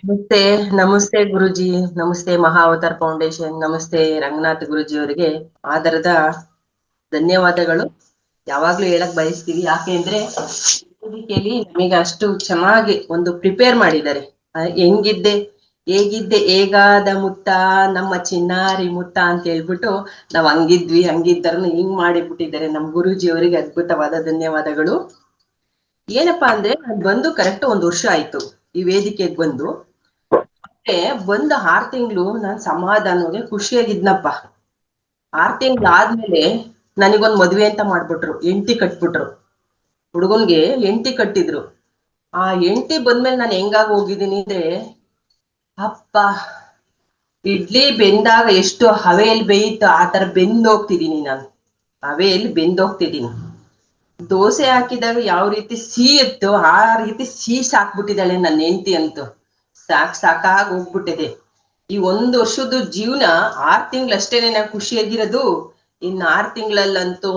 ನಮಸ್ತೆ ನಮಸ್ತೆ ಗುರುಜಿ, ನಮಸ್ತೆ ಮಹಾವತಾರ್ ಫೌಂಡೇಶನ್, ನಮಸ್ತೆ ರಂಗನಾಥ್ ಗುರುಜಿ ಅವರಿಗೆ ಆದರದ ಧನ್ಯವಾದಗಳು. ಯಾವಾಗ್ಲೂ ಹೇಳಕ್ ಬಯಸ್ತೀವಿ, ಯಾಕೆ ಅಂದ್ರೆ ವೇದಿಕೆಯಲ್ಲಿ ನಮಗೆ ಅಷ್ಟು ಚೆನ್ನಾಗಿ ಒಂದು ಪ್ರಿಪೇರ್ ಮಾಡಿದ್ದಾರೆ. ಹೆಂಗಿದ್ದೆ ಹೇಗಿದ್ದೆ ಹೇಗಾದ ಮುತ್ತ ನಮ್ಮ ಚಿನ್ನಾರಿ ಮುತ್ತ ಅಂತ ಹೇಳ್ಬಿಟ್ಟು ನಾವ್ ಹಂಗಿದ್ವಿ, ಹಂಗಿದ್ದರನ್ನು ಹಿಂಗ್ ಮಾಡಿಬಿಟ್ಟಿದ್ದಾರೆ ನಮ್ ಗುರುಜಿ ಅವರಿಗೆ ಅದ್ಭುತವಾದ ಧನ್ಯವಾದಗಳು. ಏನಪ್ಪಾ ಅಂದ್ರೆ ನಾನ್ ಬಂದು ಕರೆಕ್ಟ್ 1 ವರ್ಷ ಆಯ್ತು ಈ ವೇದಿಕೆಗೆ ಬಂದು. ಬಂದ 6 ತಿಂಗಳು ನಾನ್ ಸಮಾಧಾನವಾಗಿ ಖುಷಿಯಾಗಿದ್ನಪ್ಪ. 6 ತಿಂಗಳು ಆದ್ಮೇಲೆ ನನಗೊಂದ್ ಮದ್ವೆ ಅಂತ ಮಾಡ್ಬಿಟ್ರು, ಹೆಂಡತಿ ಕಟ್ಬಿಟ್ರು. ಹುಡುಗನ್ಗೆ ಹೆಂಡತಿ ಕಟ್ಟಿದ್ರು. ಆ ಹೆಂಡತಿ ಬಂದ್ಮೇಲೆ ನಾನು ಹೆಂಗಾಗಿ ಹೋಗಿದ್ದೀನಿ ಅಂದ್ರೆ, ಅಪ್ಪ ಇಡ್ಲಿ ಬೆಂದಾಗ ಎಷ್ಟು ಹವೆಯಲ್ಲಿ ಬೇಯಿತ್ತು ಆ ತರ ಬೆಂದೋಗ್ತಿದೀನಿ ನಾನು. ಹವೆಯಲ್ಲಿ ಬೆಂದೋಗ್ತಿದೀನಿ. ದೋಸೆ ಹಾಕಿದಾಗ ಯಾವ ರೀತಿ ಸಿಹಿ ಇತ್ತು ಆ ರೀತಿ ಸಿಹಿ ಸಾಕ್ಬಿಟ್ಟಿದ್ದಾಳೆ ನನ್ನ ಹೆಂಡತಿ ಅಂತೂ. ಸಾಕಾಗಿ ಹೋಗ್ಬಿಟ್ಟಿದೆ. ಈ 1 ವರ್ಷದ ಜೀವನ 6 ತಿಂಗಳಷ್ಟೇನೆ ನಾನು ಖುಷಿಯಾಗಿರೋದು. ಇನ್ನು 6 ತಿಂಗಳಲ್ಲಂತೂ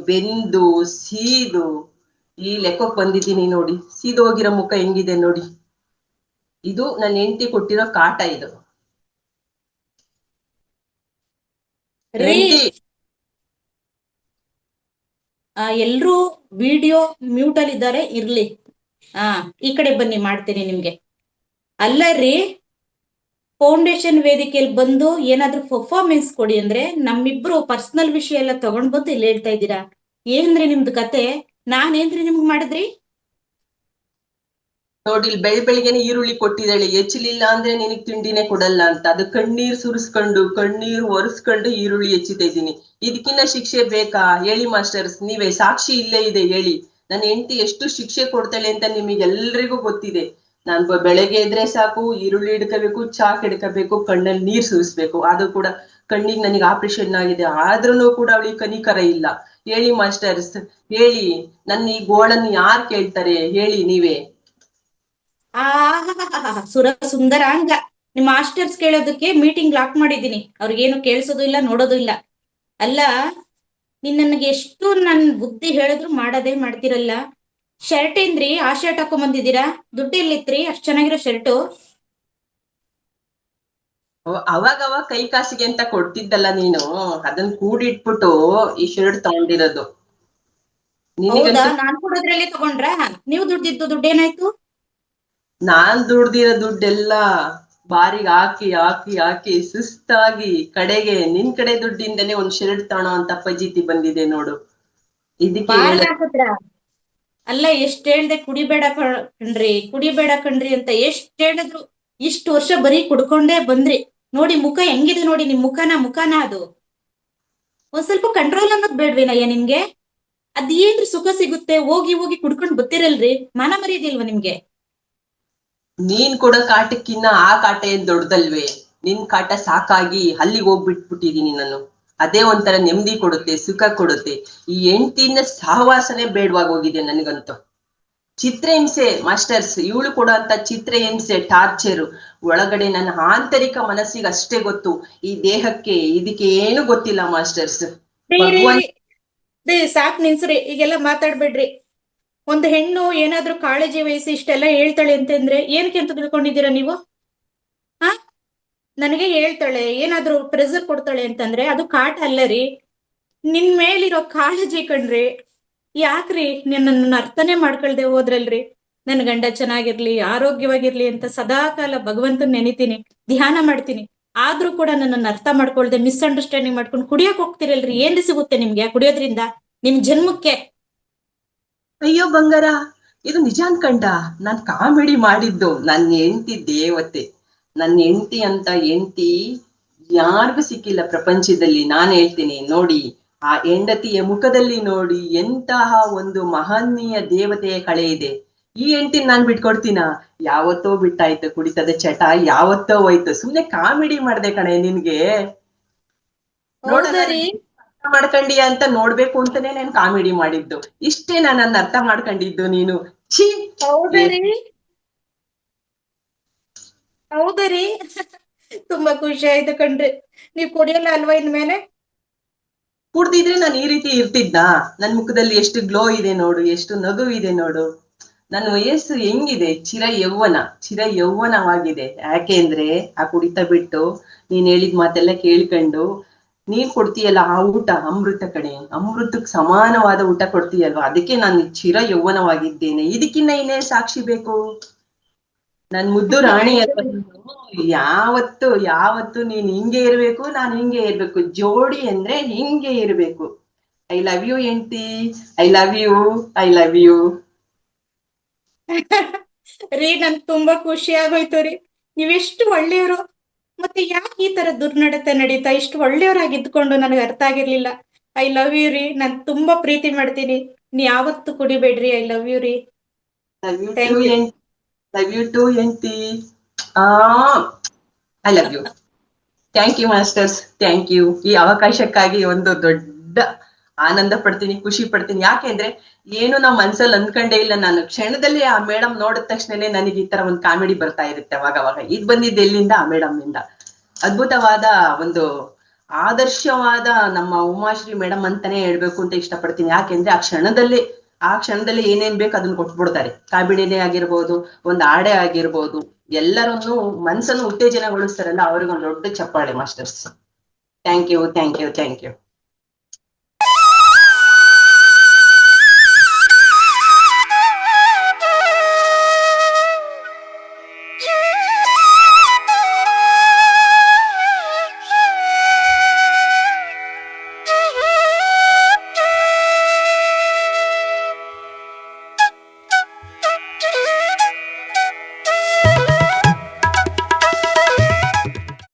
ಬೆಂದು ಸೀದು ಈ ಲೆಕ್ಕಕ್ಕೆ ಬಂದಿದ್ದೀನಿ ನೋಡಿ. ಸೀದೋಗಿರೋ ಮುಖ ಹೆಂಗಿದೆ ನೋಡಿ. ಇದು ನನ್ನ ಹೆಂಡತಿ ಕೊಟ್ಟಿರೋ ಕಾಟ. ಇದು ರೀ ಹೆಂಡತಿ ಎಲ್ರೂ ವಿಡಿಯೋ ಮ್ಯೂಟ್ ಅಲ್ಲಿ ಇದ್ದಾರೆ, ಇರ್ಲಿ. ಈ ಕಡೆ ಬನ್ನಿ, ಮಾಡ್ತೀನಿ ನಿಮ್ಗೆ. ಅಲ್ಲ ರೀ, ಫೌಂಡೇಶನ್ ವೇದಿಕೆಯಲ್ಲಿ ಬಂದು ಏನಾದ್ರೂ ಪರ್ಫಾರ್ಮೆನ್ಸ್ ಕೊಡಿ ಅಂದ್ರೆ ನಮ್ಮಿಬ್ರು ಪರ್ಸನಲ್ ವಿಷಯ ಎಲ್ಲ ತಗೊಂಡ್ ಬಂದು ಇಲ್ಲಿ ಹೇಳ್ತಾ ಇದ್ದೀರಾ. ಏನ್ರಿ ನಿಮ್ದು ಕತೆ? ನಾನೇನ್ರಿ ನಿಮ್ಗ್ ಮಾಡಿದ್ರಿ? ನೋಡಿ, ಬೆಳಿಗ್ಗೆನೆ ಈರುಳ್ಳಿ ಕೊಟ್ಟಿದ್ದಾಳೆ, ಹೆಚ್ಚಲಿಲ್ಲ ಅಂದ್ರೆ ನಿನಗ್ ತಿಂಡಿನೇ ಕೊಡಲ್ಲ ಅಂತ. ಅದು ಕಣ್ಣೀರ್ ಸುರಿಸ್ಕೊಂಡು ಕಣ್ಣೀರ್ ಒರೆಸ್ಕೊಂಡು ಈರುಳ್ಳಿ ಹೆಚ್ಚಿತಾ ಇದ್ದೀನಿ. ಇದಕ್ಕಿನ್ನ ಶಿಕ್ಷೆ ಬೇಕಾ ಹೇಳಿ ಮಾಸ್ಟರ್ಸ್? ನೀವೇ ಸಾಕ್ಷಿ ಇಲ್ಲೇ ಇದೆ, ಹೇಳಿ. ನನ್ನ ಹೆಂಡತಿ ಎಷ್ಟು ಶಿಕ್ಷೆ ಕೊಡ್ತಾಳೆ ಅಂತ ನಿಮಗೆಲ್ರಿಗೂ ಗೊತ್ತಿದೆ. ನಾನ್ ಬೆಳಗ್ಗೆ ಎದ್ರೆ ಸಾಕು, ಈರುಳ್ಳಿ ಹಿಡ್ಕೋಬೇಕು, ಚಾಕ್ ಹಿಡ್ಕೋಬೇಕು, ಕಣ್ಣಲ್ಲಿ ನೀರ್ ಸುರಿಸ್ಬೇಕು. ಅದು ಕೂಡ ಕಣ್ಣಿಗೆ ನನಗೆ ಆಪರೇಷನ್ ಆಗಿದೆ, ಆದ್ರೂ ಕೂಡ ಅವಳಿಗೆ ಕನಿಕರ ಇಲ್ಲ. ಹೇಳಿ ಮಾಸ್ಟರ್ಸ್, ಹೇಳಿ. ನನ್ನ ಈ ಗೋಳನ್ನು ಯಾರು ಕೇಳ್ತಾರೆ ಹೇಳಿ ನೀವೇ. ಸುರ ಸುಂದರಾಂಗ. ನಿಮ್ ಮಾಸ್ಟರ್ಸ್ ಕೇಳೋದಕ್ಕೆ ಮೀಟಿಂಗ್ ಲಾಕ್ ಮಾಡಿದ್ದೀನಿ. ಅವ್ರಿಗೇನು ಕೇಳಿಸೋದು ಇಲ್ಲ, ನೋಡೋದು ಇಲ್ಲ. ಅಲ್ಲ, ನನಗೆ ಎಷ್ಟು ನನ್ ಬುದ್ಧಿ ಹೇಳಿದ್ರು ಮಾಡೋದೇ ಮಾಡ್ತಿರಲ್ಲ. ಶರ್ಟ್ ಏನ್ರಿ ಆ ಶರ್ಟ್ ಹಾಕೊಂಡ್ ಬಂದಿದ್ದೀರಾ? ದುಡ್ಡು ಎಲ್ಲಿತ್ರಿ ಅಷ್ಟ್ ಚೆನ್ನಾಗಿರೋ ಶರ್ಟು? ಅವಾಗ ಕೈ ಕಾಸಿಗೆ ಅಂತ ಕೊಡ್ತಿದ್ದಲ್ಲ ನೀನು, ಅದನ್ನ ಕೂಡಿಟ್ಬಿಟ್ಟು ಈ ಶರ್ಟ್ ತಗೊಂಡಿರೋದು ಹೌದಾ? ನಿನಗಂತೂ. ನಾನ್ ಕೊಡೋದ್ರಲ್ಲಿ ತಗೊಂಡ್ರ? ನೀವು ದುಡ್ಡಿದ್ದು ದುಡ್ಡೇನಾಯ್ತು? ನಾನ್ ದುಡ್ದಿರೋ ದುಡ್ಡೆಲ್ಲ ಬಾರಿಗೆ ಹಾಕಿ ಹಾಕಿ ಹಾಕಿ ಸುಸ್ತಾಗಿ ಕಡೆಗೆ ನಿನ್ ಕಡೆ ದುಡ್ಡಿಂದನೇ ಒಂದ್ ಶರ್ಟ್ ತಗೊಳ್ಳೋ ಅಂತ ಪಜಿತಿ ಬಂದಿದೆ ನೋಡು. ಇದಕ್ಕೆ ಬಾರ್ ಹೇಳ. ಹಾಕತ್ರ? ಅಲ್ಲ, ಎಷ್ಟ್ ಹೇಳ್ದೆ ಕುಡಿಬೇಡ ಕಣ್ರಿ, ಕುಡಿಬೇಡ ಕಣ್ರಿ ಅಂತ ಎಷ್ಟ್ ಹೇಳಿದ್ರು. ಇಷ್ಟು ವರ್ಷ ಬರೀ ಕುಡ್ಕೊಂಡೇ ಬಂದ್ರಿ. ನೋಡಿ ಮುಖ ಹೆಂಗಿದೆ ನೋಡಿ, ನಿಮ್ ಮುಖನ ಅದು. ಒಂದ್ ಸ್ವಲ್ಪ ಕಂಟ್ರೋಲ್ ಅನ್ನೋದ್ ಬೇಡ್ವೇನಯ್ಯ ನಿಮ್ಗೆ? ಅದೇನ್ರಿ ಸುಖ ಸಿಗುತ್ತೆ, ಹೋಗಿ ಹೋಗಿ ಕುಡ್ಕೊಂಡ್ ಬತ್ತಿರಲ್ರಿ. ಮಾನ ಮರ್ಯಾದಿಲ್ವಾ ನಿಮ್ಗೆ? ನೀನ್ ಕೊಡೋ ಕಾಟಕ್ಕಿನ್ನ ಆ ಕಾಟ ಏನ್ ದೊಡ್ಡದಲ್ವೇ? ನಿನ್ ಕಾಟ ಸಾಕಾಗಿ ಅಲ್ಲಿಗೆ ಹೋಗ್ಬಿಟ್ಬಿಟ್ಟಿದೀನಿ ನಾನು. ಅದೇ ಒಂಥರ ನೆಮ್ಮದಿ ಕೊಡುತ್ತೆ, ಸುಖ ಕೊಡುತ್ತೆ. ಈ ಹೆಂಡ್ತಿನ ಸಹವಾಸನೆ ಬೇಡವಾಗಿ ಹೋಗಿದೆ ನನಗಂತೂ. ಚಿತ್ರಹಿಂಸೆ ಮಾಸ್ಟರ್ಸ್, ಇವಳು ಕೊಡೋ ಅಂತ ಚಿತ್ರಹಿಂಸೆ, ಟಾರ್ಚರು ಒಳಗಡೆ ನನ್ನ ಆಂತರಿಕ ಮನಸ್ಸಿಗೆ ಅಷ್ಟೇ ಗೊತ್ತು. ಈ ದೇಹಕ್ಕೆ ಇದಕ್ಕೆ ಏನು ಗೊತ್ತಿಲ್ಲ ಮಾಸ್ಟರ್ಸ್. ಭಗವಂತ. ಸಾಕ್ ನಿನ್ಸ್ರಿ, ಈಗೆಲ್ಲ ಮಾತಾಡ್ಬೇಡ್ರಿ. ಒಂದು ಹೆಣ್ಣು ಏನಾದ್ರೂ ಕಾಳಜಿ ವಹಿಸಿ ಇಷ್ಟೆಲ್ಲ ಹೇಳ್ತಾಳೆ ಅಂತಂದ್ರೆ ಏನಕ್ಕೆ ಅಂತ ತಿಳ್ಕೊಂಡಿದ್ದೀರಾ ನೀವು? ಹಾ, ನನಗೆ ಹೇಳ್ತಾಳೆ, ಏನಾದ್ರೂ ಪ್ರೆಸರ್ ಕೊಡ್ತಾಳೆ ಅಂತಂದ್ರೆ ಅದು ಕಾಟ ಅಲ್ಲ ರೀ, ನಿನ್ ಮೇಲಿರೋ ಕಾಳಜಿ ಕಣ್ರಿ. ಯಾಕ್ರಿ ನನ್ನ ಅರ್ಥನೇ ಮಾಡ್ಕೊಳ್ದೆ ಹೋದ್ರಲ್ರಿ? ನನ್ ಗಂಡ ಚೆನ್ನಾಗಿರ್ಲಿ, ಆರೋಗ್ಯವಾಗಿರ್ಲಿ ಅಂತ ಸದಾ ಕಾಲ ಭಗವಂತನ್ ನೆನಿತೀನಿ, ಧ್ಯಾನ ಮಾಡ್ತೀನಿ. ಆದ್ರೂ ಕೂಡ ನನ್ನನ್ನು ಅರ್ಥ ಮಾಡ್ಕೊಳ್ದೆ ಮಿಸ್ಅಂಡರ್ಸ್ಟ್ಯಾಂಡಿಂಗ್ ಮಾಡ್ಕೊಂಡು ಕುಡಿಯಕ್ ಹೋಗ್ತಿರಲ್ರಿ. ಏನ್ರಿ ಸಿಗುತ್ತೆ ನಿಮ್ಗೆ ಕುಡಿಯೋದ್ರಿಂದ ನಿಮ್ ಜನ್ಮಕ್ಕೆ? ಅಯ್ಯೋ ಬಂಗಾರ, ಇದು ನಿಜ ಅನ್ಕಂಡ? ನಾನ್ ಕಾಮಿಡಿ ಮಾಡಿದ್ದು. ನನ್ನ ಹೆಂಡತಿ ದೇವತೆ. ನನ್ನ ಹೆಂಡತಿ ಅಂತ ಹೆಂಡತಿ ಯಾರಿಗೂ ಸಿಕ್ಕಿಲ್ಲ ಪ್ರಪಂಚದಲ್ಲಿ. ನಾನ್ ಹೇಳ್ತೀನಿ ನೋಡಿ, ಆ ಹೆಂಡತಿಯ ಮುಖದಲ್ಲಿ ನೋಡಿ ಎಂತಹ ಒಂದು ಮಹನೀಯ ದೇವತೆಯ ಕಳೆ ಇದೆ. ಈ ಹೆಂಡತಿನ ನಾನ್ ಬಿಟ್ಕೊಡ್ತೀನ? ಯಾವತ್ತೋ ಬಿಟ್ಟಾಯ್ತು ಕುಡಿತದ ಚಟ, ಯಾವತ್ತೋ ಹೋಯ್ತು. ಸುಮ್ನೆ ಕಾಮಿಡಿ ಮಾಡ್ದೆ ಕಣೆ ನಿನ್ಗೆ. ನೋಡೋಣ ಹೌದರಿ. ಅರ್ಥ ಮಾಡ್ಕೊಂಡಿ ಅಂತ ನೋಡ್ಬೇಕು ಅಂತಾನೆ ನಾನು ಕಾಮಿಡಿ ಮಾಡಿದ್ದು. ಇಷ್ಟೇ ನನ್ನ ಅರ್ಥ ಮಾಡ್ಕೊಂಡಿದ್ದು ನೀನು. ಛೀ. ಹೌದರಿ. ಹೌದರಿ. ತುಂಬಾ ಖುಷಿ ಆಯ್ತು ಕಣ್ರಿ. ನೀವ್ ಕುಡಿಯಲ್ಲ ಅಲ್ವಾ ಇನ್ಮೇಲೆ? ಕುಡ್ದಿದ್ರೆ ನಾನು ಈ ರೀತಿ ಇರ್ತಿದ್ನಾ? ನನ್ ಮುಖದಲ್ಲಿ ಎಷ್ಟು ಗ್ಲೋ ಇದೆ ನೋಡು, ಎಷ್ಟು ನಗು ಇದೆ ನೋಡು. ನನ್ನ ವಯಸ್ಸು ಹೆಂಗಿದೆ, ಚಿರ ಯೌವನವಾಗಿದೆ. ಯಾಕೆಂದ್ರೆ ಆ ಕುಡಿತ ಬಿಟ್ಟು ನೀನ್ ಹೇಳಿದ ಮಾತೆಲ್ಲ ಕೇಳ್ಕೊಂಡು ನೀನ್ ಕೊಡ್ತೀಯಲ್ಲ ಆ ಊಟ ಅಮೃತ ಕಣೆ, ಅಮೃತಕ್ ಸಮಾನವಾದ ಊಟ ಕೊಡ್ತೀಯಲ್ವಾ, ಅದಕ್ಕೆ ನಾನು ಚಿರ ಯೌವನವಾಗಿದ್ದೇನೆ. ಇದಕ್ಕಿನ್ನ ಇನ್ನೇನ್ ಸಾಕ್ಷಿ ಬೇಕು? ನನ್ ಮುದ್ದು ರಾಣಿ ಅಲ್ವಾ ನೀನು? ಯಾವತ್ತು ನೀನ್ ಹಿಂಗೆ ಇರ್ಬೇಕು, ನಾನ್ ಹಿಂಗೆ ಇರ್ಬೇಕು. ಜೋಡಿ ಅಂದ್ರೆ ಹಿಂಗೆ ಇರ್ಬೇಕು. ಐ ಲವ್ ಯು ಹೆಂಡ್ತಿ, I love you, I love you. ರೀ ನನ್ ತುಂಬಾ ಖುಷಿ ಆಗೋಯ್ತು ರೀ. ನೀವೆಷ್ಟು ಒಳ್ಳೆಯವರು, ಮತ್ತೆ ಯಾಕೆ ಈ ತರ ದುರ್ನಡತೆ ನಡೀತಾ? ಇಷ್ಟು ಒಳ್ಳೆಯವರಾಗಿದ್ಕೊಂಡು ನನಗೆ ಅರ್ಥ ಆಗಿರ್ಲಿಲ್ಲ. ಐ ಲವ್ ಯು ರೀ, ನಾನ್ ತುಂಬಾ ಪ್ರೀತಿ ಮಾಡ್ತೀನಿ. ನೀ ಯಾವತ್ತು ಕುಡಿಬೇಡ್ರಿ. ಐ ಲವ್ ಯು ರೀ. Love you too thank you. Love you too ಹೆಂಡ್ತಿ. ಆ I love you. Thank you masters, thank you. ಈ ಅವಕಾಶಕ್ಕಾಗಿ ಒಂದು ದೊಡ್ಡ ಆನಂದ ಪಡ್ತೀನಿ, ಖುಷಿ ಪಡ್ತೀನಿ. ಯಾಕೆಂದ್ರೆ ಏನು ನಾವು ಮನ್ಸಲ್ಲಿ ಅಂದ್ಕೊಂಡೇ ಇಲ್ಲ. ನಾನು ಕ್ಷಣದಲ್ಲಿ ಆ ಮೇಡಮ್ ನೋಡಿದ ತಕ್ಷಣನೇ ನನಗೆ ಈ ತರ ಒಂದು ಕಾಮಿಡಿ ಬರ್ತಾ ಇರುತ್ತೆ ಅವಾಗ. ಇದು ಬಂದಿದ್ದು ಎಲ್ಲಿಂದ? ಆ ಮೇಡಮ್ ಇಂದ. ಅದ್ಭುತವಾದ ಒಂದು ಆದರ್ಶವಾದ ನಮ್ಮ ಉಮಾಶ್ರೀ ಮೇಡಮ್ ಅಂತಾನೆ ಹೇಳ್ಬೇಕು ಅಂತ ಇಷ್ಟಪಡ್ತೀನಿ. ಯಾಕೆಂದ್ರೆ ಆ ಕ್ಷಣದಲ್ಲಿ ಏನೇನ್ ಬೇಕು ಅದನ್ನ ಕೊಟ್ಬಿಡ್ತಾರೆ. ಕಾಮಿಡಿನೇ ಆಗಿರ್ಬೋದು, ಒಂದು ಹಾಡೇ ಆಗಿರ್ಬೋದು, ಎಲ್ಲರನ್ನು ಮನ್ಸನ್ನು ಉತ್ತೇಜನಗೊಳಿಸ್ತಾರಲ್ಲ, ಅವ್ರಿಗೊಂದು ದೊಡ್ಡ ಚಪ್ಪಾಳೆ masters. Thank you, thank you, thank you.